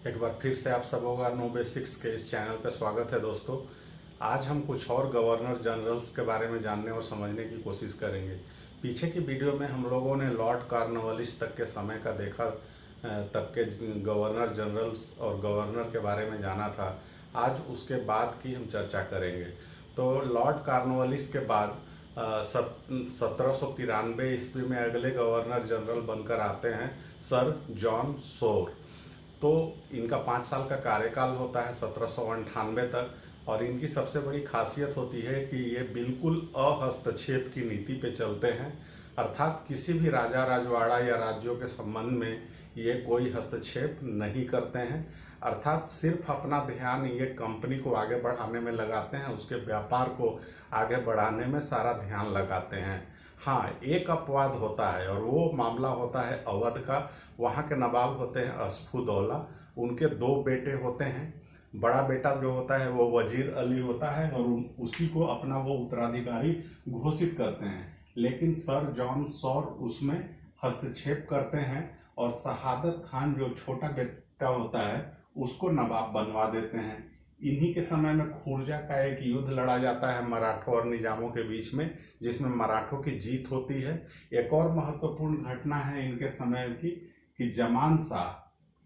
एक बार फिर से आप सबों का नो बेसिक्स के इस चैनल पर स्वागत है दोस्तों। आज हम कुछ और गवर्नर जनरल्स के बारे में जानने और समझने की कोशिश करेंगे। पीछे की वीडियो में हम लोगों ने लॉर्ड कॉर्नवालिस तक के समय का देखा, तक के गवर्नर जनरल्स और गवर्नर के बारे में जाना था। आज उसके बाद की हम चर्चा करेंगे। तो लॉर्ड कॉर्नवालिस के बाद 1793 ईस्वी में अगले गवर्नर जनरल बनकर आते हैं सर जॉन सोर। तो इनका 5 साल का कार्यकाल होता है 1798 तक, और इनकी सबसे बड़ी खासियत होती है कि ये बिल्कुल अहस्तक्षेप की नीति पे चलते हैं। अर्थात किसी भी राजा राजवाड़ा या राज्यों के संबंध में ये कोई हस्तक्षेप नहीं करते हैं। अर्थात सिर्फ अपना ध्यान ये कंपनी को आगे बढ़ाने में लगाते हैं, उसके व्यापार को आगे बढ़ाने में सारा ध्यान लगाते हैं। हाँ, एक अपवाद होता है और वो मामला होता है अवध का। वहाँ के नवाब होते हैं अस्फुदौला। उनके 2 बेटे होते हैं। बड़ा बेटा जो होता है वो वजीर अली होता है और उसी को अपना वो उत्तराधिकारी घोषित करते हैं। लेकिन सर जॉन सौर उसमें हस्तक्षेप करते हैं और शहादत खान जो छोटा बेटा होता है उसको नवाब बनवा देते हैं। इन्हीं के समय में खुर्जा का एक युद्ध लड़ा जाता है मराठों और निजामों के बीच में, जिसमें मराठों की जीत होती है। एक और महत्वपूर्ण घटना है इनके समय की कि जमान शाह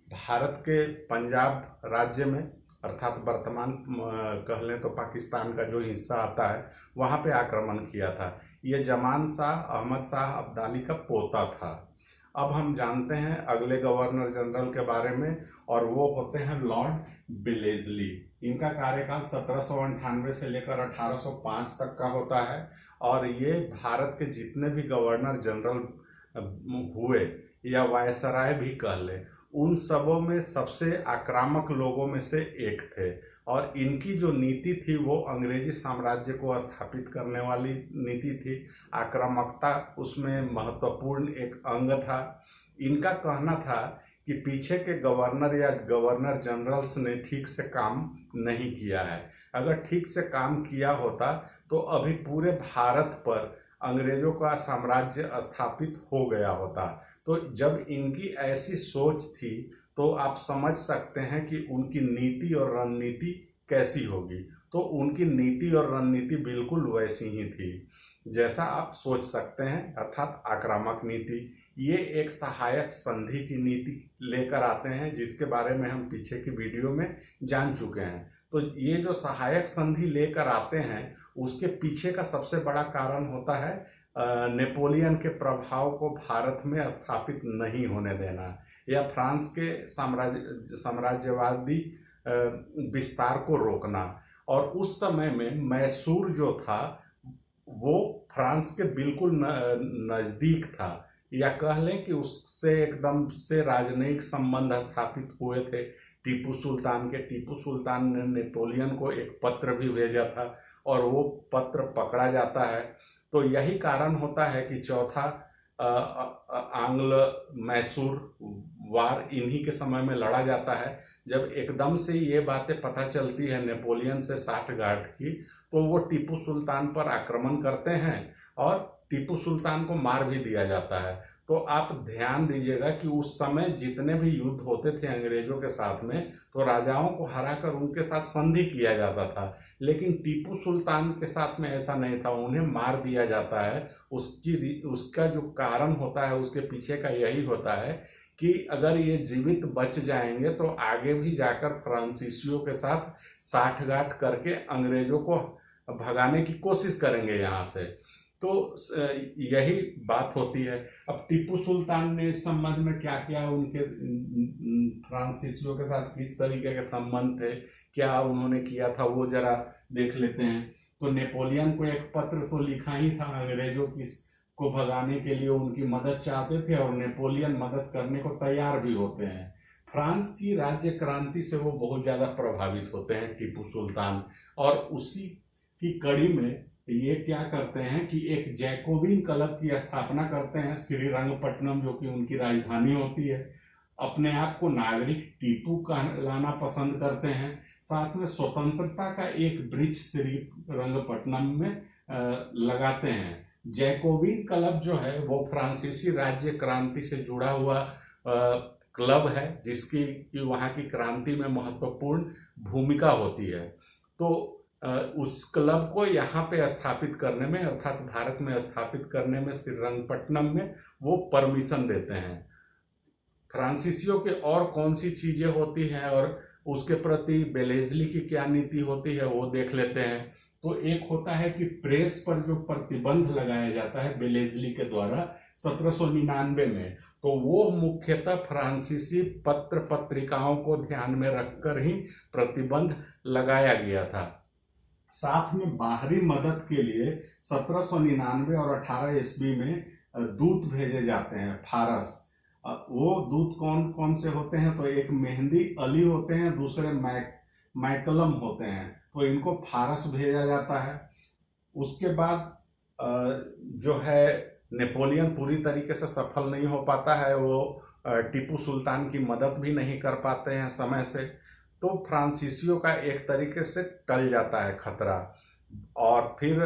भारत के पंजाब राज्य में, अर्थात वर्तमान कह लें तो पाकिस्तान का जो हिस्सा आता है, वहाँ पे आक्रमण किया था। ये जमान शाह अहमद शाह अब्दाली का पोता था। अब हम जानते हैं अगले गवर्नर जनरल के बारे में, और वो होते हैं लॉर्ड बिलेजली। इनका कार्यकाल 1798 से लेकर 1805 तक का होता है, और ये भारत के जितने भी गवर्नर जनरल हुए या वायसराय भी कह ले, उन सबों में सबसे आक्रामक लोगों में से एक थे। और इनकी जो नीति थी वो अंग्रेजी साम्राज्य को स्थापित करने वाली नीति थी। आक्रामकता उसमें महत्वपूर्ण एक अंग था। इनका कहना था कि पीछे के गवर्नर या गवर्नर जनरल्स ने ठीक से काम नहीं किया है। अगर ठीक से काम किया होता तो अभी पूरे भारत पर अंग्रेजों का साम्राज्य स्थापित हो गया होता। तो जब इनकी ऐसी सोच थी तो आप समझ सकते हैं कि उनकी नीति और रणनीति कैसी होगी। तो उनकी नीति और रणनीति बिल्कुल वैसी ही थी जैसा आप सोच सकते हैं, अर्थात आक्रामक नीति। ये एक सहायक संधि की नीति लेकर आते हैं, जिसके बारे में हम पीछे की वीडियो में जान चुके हैं। तो ये जो सहायक संधि लेकर आते हैं उसके पीछे का सबसे बड़ा कारण होता है नेपोलियन के प्रभाव को भारत में स्थापित नहीं होने देना, या फ्रांस के साम्राज्यवादी विस्तार को रोकना। और उस समय में मैसूर जो था वो फ्रांस के बिल्कुल नज़दीक था, या कह लें कि उससे एकदम से राजनयिक संबंध स्थापित हुए थे टीपू सुल्तान के। टीपू सुल्तान ने नेपोलियन को एक पत्र भी भेजा था और वो पत्र पकड़ा जाता है। तो यही कारण होता है कि चौथा आंग्ल मैसूर वार इन्हीं के समय में लड़ा जाता है। जब एकदम से ये बातें पता चलती है नेपोलियन से साठगांठ की, तो वो टीपू सुल्तान पर आक्रमण करते हैं और टीपू सुल्तान को मार भी दिया जाता है। तो आप ध्यान दीजिएगा कि उस समय जितने भी युद्ध होते थे अंग्रेजों के साथ में, तो राजाओं को हराकर उनके साथ संधि किया जाता था। लेकिन टीपू सुल्तान के साथ में ऐसा नहीं था, उन्हें मार दिया जाता है। उसका जो कारण होता है उसके पीछे का यही होता है कि अगर ये जीवित बच जाएंगे तो आगे भी जाकर फ्रांसीसियों के साथ साठगांठ करके अंग्रेजों को भगाने की कोशिश करेंगे यहाँ से। तो यही बात होती है। अब टीपू सुल्तान ने इस संबंध में क्या किया, उनके फ्रांसीसियों के साथ किस तरीके के संबंध थे, क्या उन्होंने किया था, वो जरा देख लेते हैं। तो नेपोलियन को एक पत्र तो लिखा ही था, अंग्रेजों को भगाने के लिए उनकी मदद चाहते थे और नेपोलियन मदद करने को तैयार भी होते हैं। फ्रांस की राज्य क्रांति से वो बहुत ज़्यादा प्रभावित होते हैं टीपू सुल्तान, और उसी की कड़ी में ये क्या करते हैं कि एक जैकोबिन क्लब की स्थापना करते हैं श्रीरंगपट्टनम, जो कि उनकी राजधानी होती है। अपने आप को नागरिक टीपू कहलाना पसंद करते हैं। साथ में स्वतंत्रता का एक वृक्ष श्रीरंगपट्टनम में लगाते हैं। जैकोबिन क्लब जो है वो फ्रांसीसी राज्य क्रांति से जुड़ा हुआ क्लब है जिसकी कि वहाँ की क्रांति में महत्वपूर्ण भूमिका होती है। तो उस क्लब को यहाँ पे स्थापित करने में, अर्थात भारत में स्थापित करने में श्रीरंगपट्टनम में वो परमिशन देते हैं। फ्रांसीसियों की और कौन सी चीजें होती हैं और उसके प्रति बेलेजली की क्या नीति होती है वो देख लेते हैं। तो एक होता है कि प्रेस पर जो प्रतिबंध लगाया जाता है बेलेजली के द्वारा 1799 में, तो वो मुख्यतः फ्रांसीसी पत्र पत्रिकाओं को ध्यान में रखकर ही प्रतिबंध लगाया गया था। साथ में बाहरी मदद के लिए 1799 और 18 ईस्वी में दूत भेजे जाते हैं, फारस। वो दूत कौन कौन से होते हैं? तो एक मेहंदी अली होते हैं, दूसरे मैकलम होते हैं। तो इनको फारस भेजा जाता है। उसके बाद जो है नेपोलियन पूरी तरीके से सफल नहीं हो पाता है, वो टीपू सुल्तान की मदद भी नहीं कर पाते हैं समय से। तो फ्रांसीसियों का एक तरीके से टल जाता है खतरा। और फिर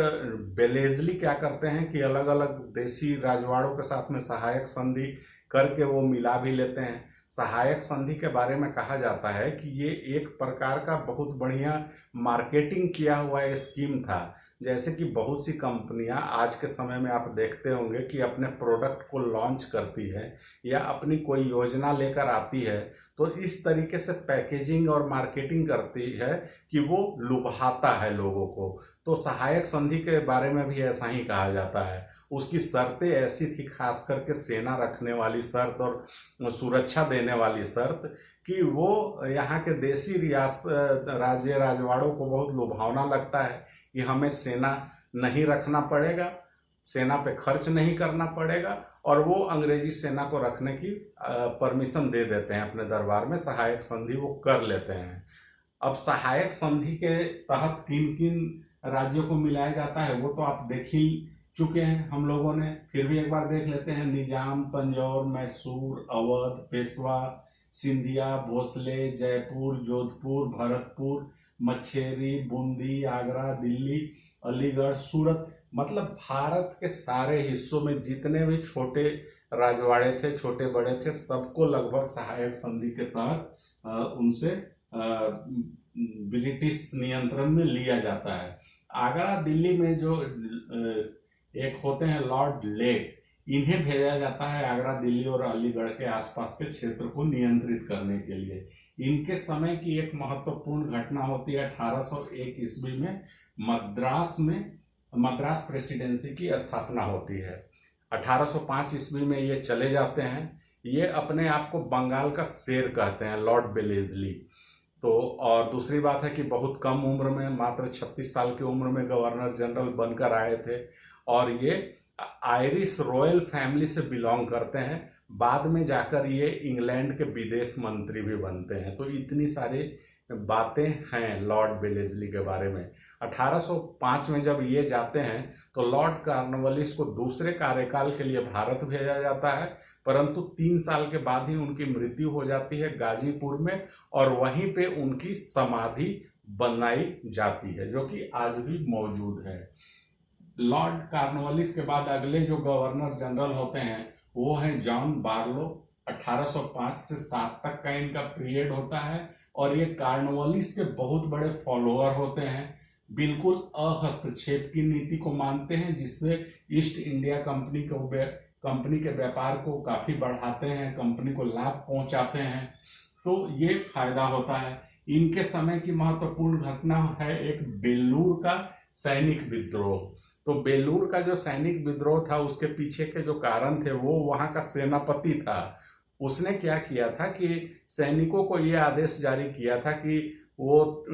बेलेजली क्या करते हैं कि अलग अलग देसी राजवाड़ों के साथ में सहायक संधि करके वो मिला भी लेते हैं। सहायक संधि के बारे में कहा जाता है कि ये एक प्रकार का बहुत बढ़िया मार्केटिंग किया हुआ स्कीम था। जैसे कि बहुत सी कंपनियां आज के समय में आप देखते होंगे कि अपने प्रोडक्ट को लॉन्च करती है या अपनी कोई योजना लेकर आती है, तो इस तरीके से पैकेजिंग और मार्केटिंग करती है कि वो लुभाता है लोगों को। तो सहायक संधि के बारे में भी ऐसा ही कहा जाता है। उसकी शर्तें ऐसी थी, खास करके सेना रखने वाली शर्त और सुरक्षा देने वाली शर्त, कि वो यहाँ के देसी राज्य राजवाड़ों को बहुत लुभावना लगता है कि हमें सेना नहीं रखना पड़ेगा, सेना पे खर्च नहीं करना पड़ेगा, और वो अंग्रेजी सेना को रखने की परमिशन दे देते हैं अपने दरबार में। सहायक संधि वो कर लेते हैं। अब सहायक संधि के तहत किन किन राज्यों को मिलाया जाता है वो तो आप देख ही चुके हैं हम लोगों ने, फिर भी एक बार देख लेते हैं। निजाम, तंजौर, मैसूर, अवध, पेशवा, सिंधिया, भोसले, जयपुर, जोधपुर, भरतपुर, मच्छेरी, बूंदी, आगरा, दिल्ली, अलीगढ़, सूरत। मतलब भारत के सारे हिस्सों में जितने भी छोटे राजवाड़े थे, छोटे बड़े थे, सबको लगभग सहायक संधि के तहत उनसे ब्रिटिश नियंत्रण में लिया जाता है। आगरा दिल्ली में जो एक होते हैं लॉर्ड लेक, इन्हें भेजा जाता है आगरा, दिल्ली और अलीगढ़ के आसपास के क्षेत्र को नियंत्रित करने के लिए। इनके समय की एक महत्वपूर्ण घटना होती है 1801 ईस्वी में मद्रास प्रेसिडेंसी की स्थापना होती है। 1805 ईस्वी में ये चले जाते हैं। ये अपने आप को बंगाल का शेर कहते हैं, लॉर्ड बेलेजली। तो और दूसरी बात है कि बहुत कम उम्र में, मात्र 36 साल की उम्र में गवर्नर जनरल बनकर आए थे, और ये आयरिश रॉयल फैमिली से बिलोंग करते हैं। बाद में जाकर ये इंग्लैंड के विदेश मंत्री भी बनते हैं। तो इतनी सारी बातें हैं लॉर्ड बेलेजली के बारे में। 1805 में जब ये जाते हैं तो लॉर्ड कॉर्नवालिस को दूसरे कार्यकाल के लिए भारत भेजा जाता है, परंतु 3 साल के बाद ही उनकी मृत्यु हो जाती है गाजीपुर में, और वहीं पे उनकी समाधि बनाई जाती है जो कि आज भी मौजूद है। लॉर्ड कॉर्नवालिस के बाद अगले जो गवर्नर जनरल होते हैं वो हैं जॉन बार्लो। 1805 से 7 तक का इनका पीरियड होता है, और ये कॉर्नवालिस के बहुत बड़े फॉलोअर होते हैं। बिल्कुल अहस्तक्षेप की नीति को मानते हैं, जिससे ईस्ट इंडिया कंपनी के व्यापार को काफी बढ़ाते हैं, कंपनी को लाभ पहुंचाते हैं। तो ये फायदा होता है। इनके समय की महत्वपूर्ण घटना है एक बेल्लूर का सैनिक विद्रोह। तो बेल्लूर का जो सैनिक विद्रोह था उसके पीछे के जो कारण थे, वो वहां का सेनापति था। उसने क्या किया था कि सैनिकों को ये आदेश जारी किया था कि वो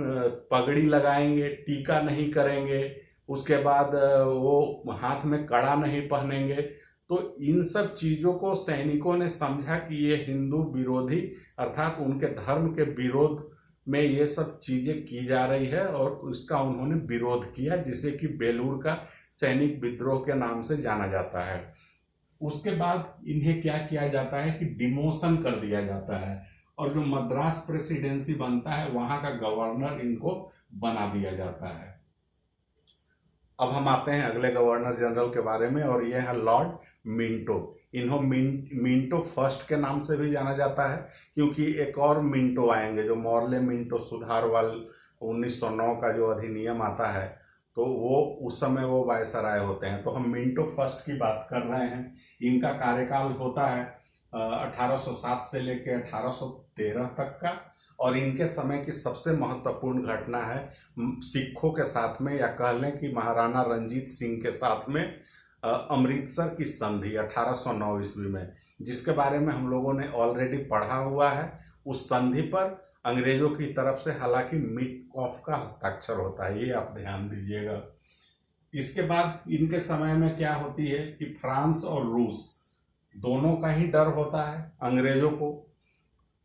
पगड़ी लगाएंगे, टीका नहीं करेंगे, उसके बाद वो हाथ में कड़ा नहीं पहनेंगे। तो इन सब चीजों को सैनिकों ने समझा कि ये हिंदू विरोधी, अर्थात उनके धर्म के विरोध में ये सब चीजें की जा रही है, और उसका उन्होंने विरोध किया, जिसे कि बेलूर का सैनिक विद्रोह के नाम से जाना जाता है। उसके बाद इन्हें क्या किया जाता है कि डिमोशन कर दिया जाता है, और जो मद्रास प्रेसिडेंसी बनता है वहां का गवर्नर इनको बना दिया जाता है। अब हम आते हैं अगले गवर्नर जनरल के बारे में, और ये है लॉर्ड मिंटो। इन्हों मिंटो फर्स्ट के नाम से भी जाना जाता है, क्योंकि एक और मिंटो आएंगे जो मॉर्ले मिंटो सुधारवाल 1909 का जो अधिनियम आता है, तो वो उस समय वो वायसराय होते हैं। तो हम मिंटो फर्स्ट की बात कर रहे हैं। इनका कार्यकाल होता है 1807 से लेकर 1813 तक का, और इनके समय की सबसे महत्वपूर्ण घटना है सिखों के साथ में, या कह लें कि महाराणा रंजीत सिंह के साथ में अमृतसर की संधि 1809 ईस्वी में, जिसके बारे में हम लोगों ने ऑलरेडी पढ़ा हुआ है। उस संधि पर अंग्रेजों की तरफ से हालांकि मिटकॉफ का हस्ताक्षर होता है, ये आप ध्यान दीजिएगा। इसके बाद इनके समय में क्या होती है कि फ्रांस और रूस दोनों का ही डर होता है अंग्रेजों को।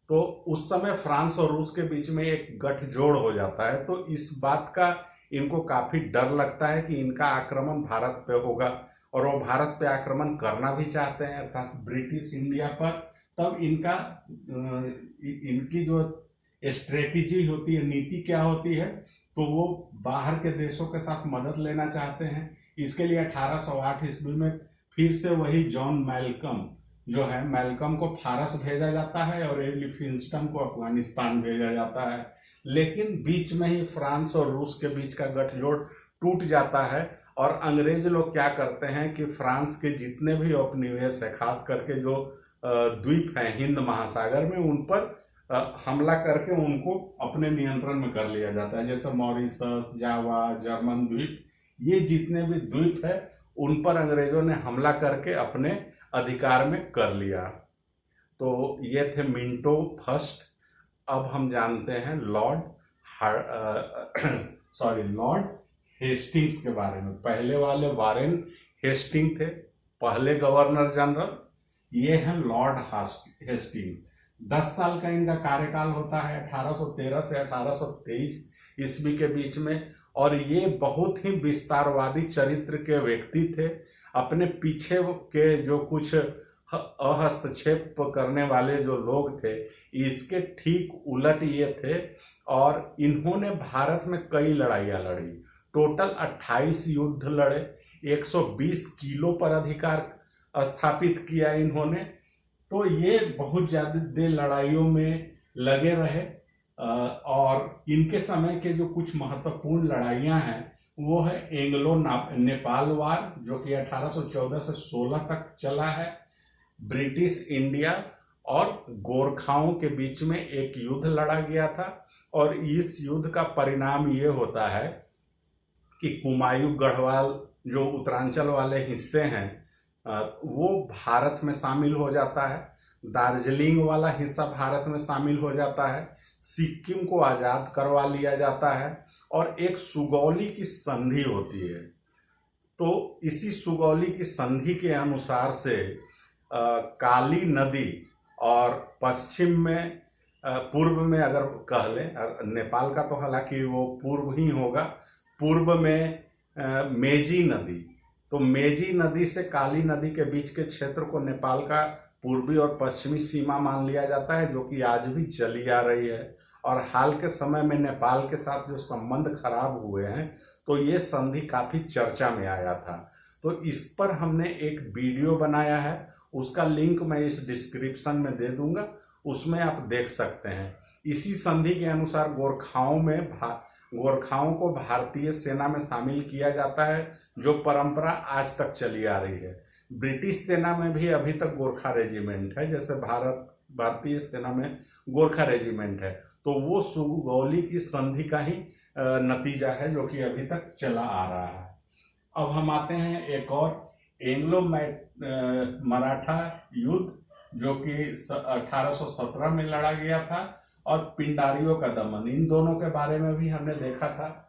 तो उस समय फ्रांस और रूस के बीच में एक गठजोड़ हो जाता है, तो इस बात का इनको काफी डर लगता है कि इनका आक्रमण भारत पे होगा, और वो भारत पे आक्रमण करना भी चाहते हैं, अर्थात ब्रिटिश इंडिया पर। तब इनकी जो स्ट्रेटेजी होती है, नीति क्या होती है, तो वो बाहर के देशों के साथ मदद लेना चाहते हैं। इसके लिए 1808 ईस्वी में फिर से वही जॉन मैल्कम जो है, मैल्कम को फारस भेजा जाता है और एलिफिंस्टन को अफगानिस्तान भेजा जाता है। लेकिन बीच में ही फ्रांस और रूस के बीच का गठजोड़ टूट जाता है, और अंग्रेज लोग क्या करते हैं कि फ्रांस के जितने भी उपनिवेश है, खास करके जो द्वीप हैं हिंद महासागर में, उन पर हमला करके उनको अपने नियंत्रण में कर लिया जाता है। जैसे मॉरिशस, जावा, जर्मन द्वीप, ये जितने भी द्वीप है उन पर अंग्रेजों ने हमला करके अपने अधिकार में कर लिया। तो ये थे मिंटो फर्स्ट। अब हम जानते हैं लॉर्ड हेस्टिंग्स के बारे में। पहले वाले वारेन हेस्टिंग थे, पहले गवर्नर जनरल। ये हैं लॉर्ड हेस्टिंग्स। 10 साल का इनका कार्यकाल होता है, 1813 से 1823 ईस्वी के बीच में, और ये बहुत ही विस्तारवादी चरित्र के व्यक्ति थे। अपने पीछे के जो कुछ हस्तक्षेप करने वाले जो लोग थे, इसके ठीक उलट ये थे, और इन्होंने भारत में कई लड़ाइयाँ लड़ी। टोटल 28 युद्ध लड़े, 120 किलो पर अधिकार स्थापित किया इन्होंने। तो ये बहुत ज्यादा लड़ाइयों में लगे रहे, और इनके समय के जो कुछ महत्वपूर्ण लड़ाइयाँ हैं वो है एंग्लो नेपाल वार, जो कि 1814 से 16 तक चला है। ब्रिटिश इंडिया और गोरखाओं के बीच में एक युद्ध लड़ा गया था, और इस युद्ध का परिणाम ये होता है कि कुमायूं गढ़वाल जो उत्तरांचल वाले हिस्से हैं वो भारत में शामिल हो जाता है, दार्जिलिंग वाला हिस्सा भारत में शामिल हो जाता है, सिक्किम को आज़ाद करवा लिया जाता है, और एक सुगौली की संधि होती है। तो इसी सुगौली की संधि के अनुसार से काली नदी और पश्चिम में पूर्व में अगर कह लें, नेपाल का तो हालांकि वो पूर्व ही होगा, पूर्व में मेजी नदी, तो मेजी नदी से काली नदी के बीच के क्षेत्र को नेपाल का पूर्वी और पश्चिमी सीमा मान लिया जाता है, जो कि आज भी चली आ रही है। और हाल के समय में नेपाल के साथ जो संबंध खराब हुए हैं, तो ये संधि काफ़ी चर्चा में आया था। तो इस पर हमने एक वीडियो बनाया है, उसका लिंक मैं इस डिस्क्रिप्शन में दे दूंगा, उसमें आप देख सकते हैं। इसी संधि के अनुसार गोरखाओं को भारतीय सेना में शामिल किया जाता है, जो परंपरा आज तक चली आ रही है। ब्रिटिश सेना में भी अभी तक गोरखा रेजिमेंट है, जैसे भारतीय सेना में गोरखा रेजिमेंट है। तो वो सुगौली की संधि का ही नतीजा है, जो कि अभी तक चला आ रहा है। अब हम आते हैं एक और एंग्लो मराठा युद्ध, जो कि 1817 में लड़ा गया था, और पिंडारियों का दमन, इन दोनों के बारे में भी हमने देखा था।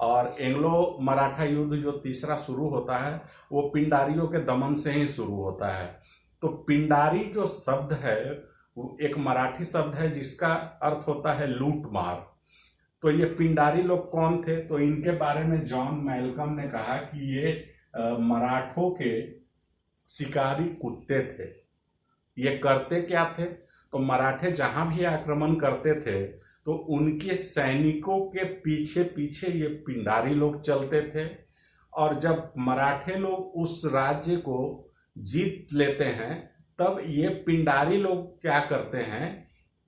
और एंग्लो मराठा युद्ध जो तीसरा शुरू होता है वो पिंडारियों के दमन से ही शुरू होता है। तो पिंडारी जो शब्द है वो एक मराठी शब्द है जिसका अर्थ होता है लूट मार। तो ये पिंडारी लोग कौन थे, तो इनके बारे में जॉन मैल्कम ने कहा कि ये मराठों के शिकारी कुत्ते थे। ये करते क्या थे, तो मराठे जहां भी आक्रमण करते थे तो उनके सैनिकों के पीछे पीछे ये पिंडारी लोग चलते थे, और जब मराठे लोग उस राज्य को जीत लेते हैं तब ये पिंडारी लोग क्या करते हैं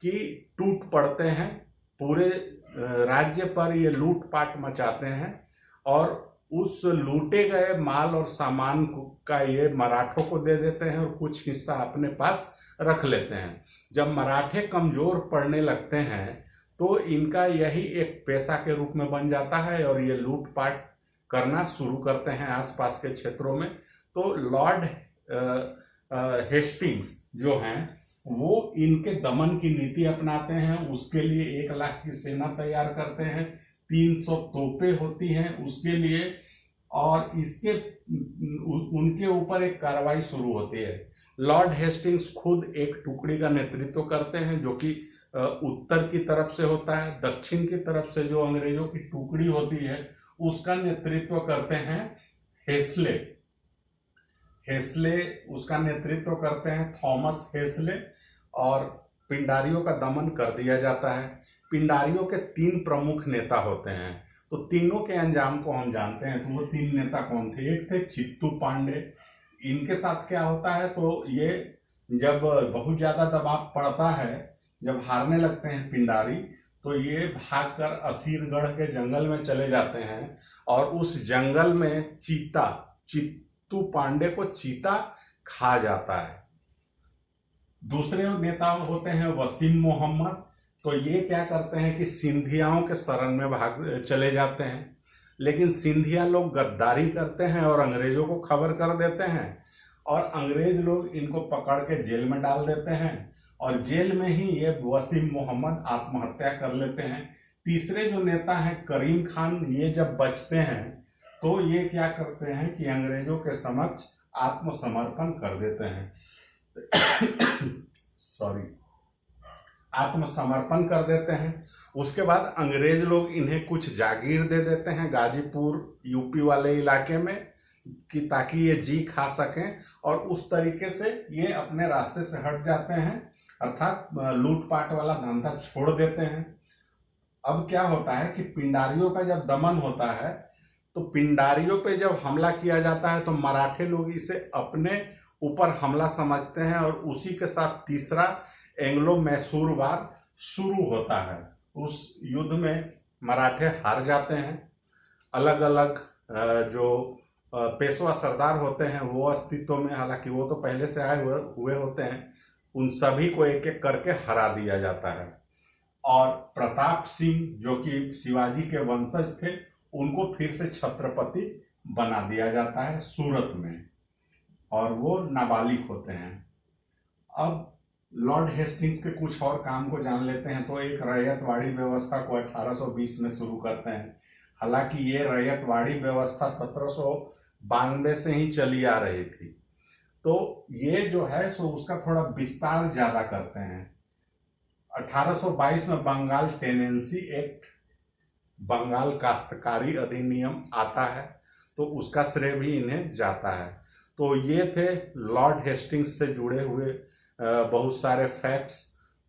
कि टूट पड़ते हैं, पूरे राज्य पर ये लूटपाट मचाते हैं और उस लूटे गए माल और सामान का ये मराठों को दे देते हैं और कुछ हिस्सा अपने पास रख लेते हैं। जब मराठे कमजोर पड़ने लगते हैं तो इनका यही एक पेशा के रूप में बन जाता है और ये लूटपाट करना शुरू करते हैं आसपास के क्षेत्रों में। तो लॉर्ड हेस्टिंग्स जो हैं वो इनके दमन की नीति अपनाते हैं। उसके लिए 1 लाख की सेना तैयार करते हैं, 300 तोपें होती हैं उसके लिए, और इसके उनके ऊपर एक कार्रवाई शुरू होती है। लॉर्ड हेस्टिंग्स खुद एक टुकड़ी का नेतृत्व करते हैं जो कि उत्तर की तरफ से होता है। दक्षिण की तरफ से जो अंग्रेजों की टुकड़ी होती है उसका नेतृत्व करते हैं हेस्ले। हेस्ले उसका नेतृत्व करते हैं, थॉमस हेस्ले, और पिंडारियों का दमन कर दिया जाता है। पिंडारियों के 3 प्रमुख नेता होते हैं, तो तीनों के अंजाम को हम जानते हैं। तो वो 3 नेता कौन थे? एक थे चित्तू पांडे। इनके साथ क्या होता है, तो ये जब बहुत ज्यादा दबाव पड़ता है, जब हारने लगते हैं पिंडारी, तो ये भागकर असीरगढ़ के जंगल में चले जाते हैं और उस जंगल में चित्तू पांडे को चीता खा जाता है। दूसरे नेता होते हैं वसीम मोहम्मद। तो ये क्या करते हैं कि सिंधियाओं के शरण में भाग चले जाते हैं, लेकिन सिंधिया लोग गद्दारी करते हैं और अंग्रेजों को खबर कर देते हैं और अंग्रेज लोग इनको पकड़ के जेल में डाल देते हैं और जेल में ही ये वसीम मोहम्मद आत्महत्या कर लेते हैं। तीसरे जो नेता हैं करीम खान, ये जब बचते हैं तो ये क्या करते हैं कि अंग्रेजों के समक्ष आत्मसमर्पण कर देते हैं आत्मसमर्पण कर देते हैं। उसके बाद अंग्रेज लोग इन्हें कुछ जागीर दे देते हैं गाजीपुर यूपी वाले इलाके में, कि ताकि ये जी खा सकें, और उस तरीके से ये अपने रास्ते से हट जाते हैं, अर्थात लूटपाट वाला धंधा छोड़ देते हैं। अब क्या होता है कि पिंडारियों का जब दमन होता है तो पिंडारियों पे जब हमला किया जाता है तो मराठे लोग इसे अपने ऊपर हमला समझते हैं और उसी के साथ तीसरा एंग्लो मैसूर वार शुरू होता है। उस युद्ध में मराठे हार जाते हैं। अलग अलग जो पेशवा सरदार होते हैं वो अस्तित्व में, हालांकि वो तो पहले से आए हुए होते हैं, उन सभी को एक एक करके हरा दिया जाता है। और प्रताप सिंह जो कि शिवाजी के वंशज थे, उनको फिर से छत्रपति बना दिया जाता है सूरत में, और वो नाबालिग होते हैं। अब लॉर्ड हेस्टिंग्स के कुछ और काम को जान लेते हैं। तो एक रैयतवाड़ी व्यवस्था को 1820 में शुरू करते हैं। हालांकि ये रैयतवाड़ी व्यवस्था 1792 से ही चली आ रही थी, तो ये जो है सो उसका थोड़ा विस्तार ज्यादा करते हैं। 1822 में बंगाल टेनेंसी एक्ट, बंगाल काश्तकारी अधिनियम आता है, तो उसका श्रेय भी इन्हें जाता है। तो ये थे लॉर्ड हेस्टिंग्स से जुड़े हुए बहुत सारे फैक्ट्स।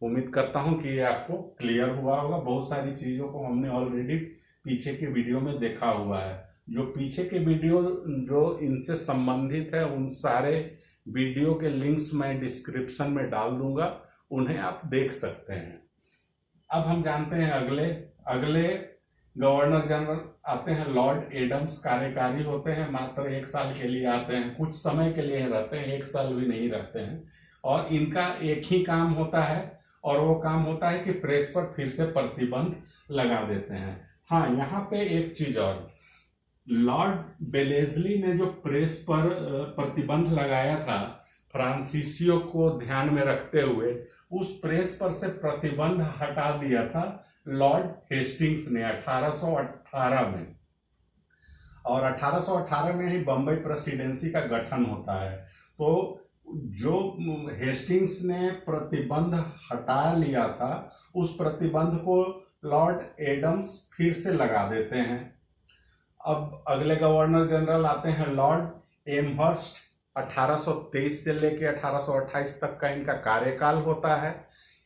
उम्मीद करता हूं कि ये आपको क्लियर हुआ होगा। बहुत सारी चीज़ों को हमने ऑलरेडी पीछे के वीडियो में देखा हुआ है। जो पीछे के वीडियो जो इनसे संबंधित है, उन सारे वीडियो के लिंक्स मैं डिस्क्रिप्शन में डाल दूंगा, उन्हें आप देख सकते हैं। अब हम जानते हैं अगले गवर्नर जनरल आते हैं लॉर्ड एडम्स। कार्यकारी होते हैं, मात्र 1 साल के लिए आते हैं, कुछ समय के लिए रहते हैं, 1 साल भी नहीं रहते हैं। और इनका एक ही काम होता है, और वो काम होता है कि प्रेस पर फिर से प्रतिबंध लगा देते हैं। हाँ, यहाँ पे एक चीज और, लॉर्ड बेलेस्ली ने जो प्रेस पर प्रतिबंध लगाया था फ्रांसीसियों को ध्यान में रखते हुए, उस प्रेस पर से प्रतिबंध हटा दिया था लॉर्ड हेस्टिंग्स ने 1818 में। और 1818 में ही बम्बई प्रेसिडेंसी का गठन होता है। तो जो हेस्टिंग्स ने प्रतिबंध हटा लिया था, उस प्रतिबंध को लॉर्ड एडम्स फिर से लगा देते हैं। अब अगले गवर्नर जनरल आते हैं लॉर्ड एमहर्स्ट। 1823 से लेकर 1828 तक का इनका कार्यकाल होता है।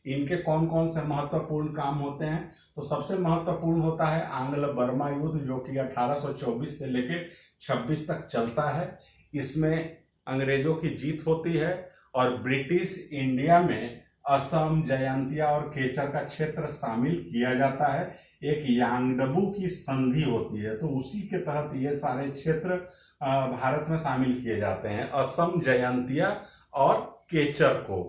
इनके कौन कौन से महत्वपूर्ण काम होते हैं। तो सबसे महत्वपूर्ण होता है आंग्ल बर्मा युद्ध, जो कि 1824 से लेके 26 तक चलता है। इसमें अंग्रेजों की जीत होती है और ब्रिटिश इंडिया में असम, जयंतिया और केचर का क्षेत्र शामिल किया जाता है। एक यांगडबू की संधि होती है, तो उसी के तहत ये सारे क्षेत्र भारत में शामिल किए जाते हैं, असम, जयंतिया और केचर को।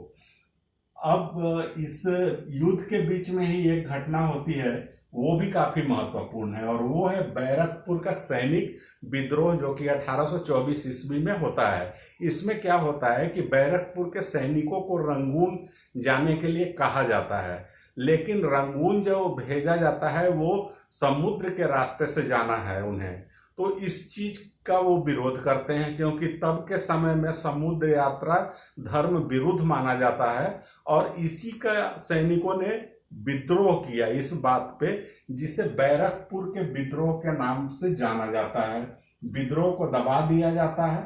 अब इस युद्ध के बीच में ही एक घटना होती है, वो भी काफी महत्वपूर्ण है, और वो है बैरकपुर का सैनिक विद्रोह, जो कि 1824 ईस्वी में होता है। इसमें क्या होता है कि बैरकपुर के सैनिकों को रंगून जाने के लिए कहा जाता है, लेकिन रंगून जो भेजा जाता है वो समुद्र के रास्ते से जाना है उन्हें। तो इस चीज का वो विरोध करते हैं, क्योंकि तब के समय में समुद्र यात्रा धर्म विरुद्ध माना जाता है, और इसी का सैनिकों ने विद्रोह किया इस बात पे, जिसे बैरकपुर के विद्रोह के नाम से जाना जाता है। विद्रोह को दबा दिया जाता है।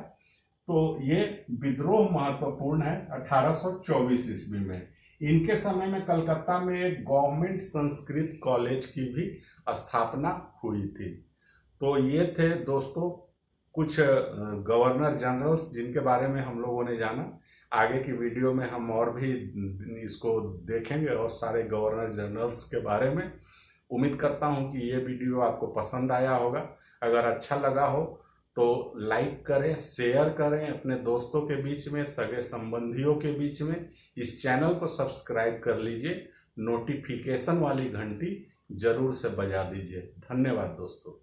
तो ये विद्रोह महत्वपूर्ण है 1824 ईस्वी में। इनके समय में कलकत्ता में एक गवर्नमेंट संस्कृत कॉलेज की भी स्थापना हुई थी। तो ये थे दोस्तों कुछ गवर्नर जनरल्स जिनके बारे में हम लोगों ने जाना। आगे की वीडियो में हम और भी इसको देखेंगे और सारे गवर्नर जनरल्स के बारे में। उम्मीद करता हूं कि ये वीडियो आपको पसंद आया होगा। अगर अच्छा लगा हो तो लाइक करें, शेयर करें अपने दोस्तों के बीच में, सगे संबंधियों के बीच में। इस चैनल को सब्सक्राइब कर लीजिए, नोटिफिकेशन वाली घंटी जरूर से बजा दीजिए। धन्यवाद दोस्तों।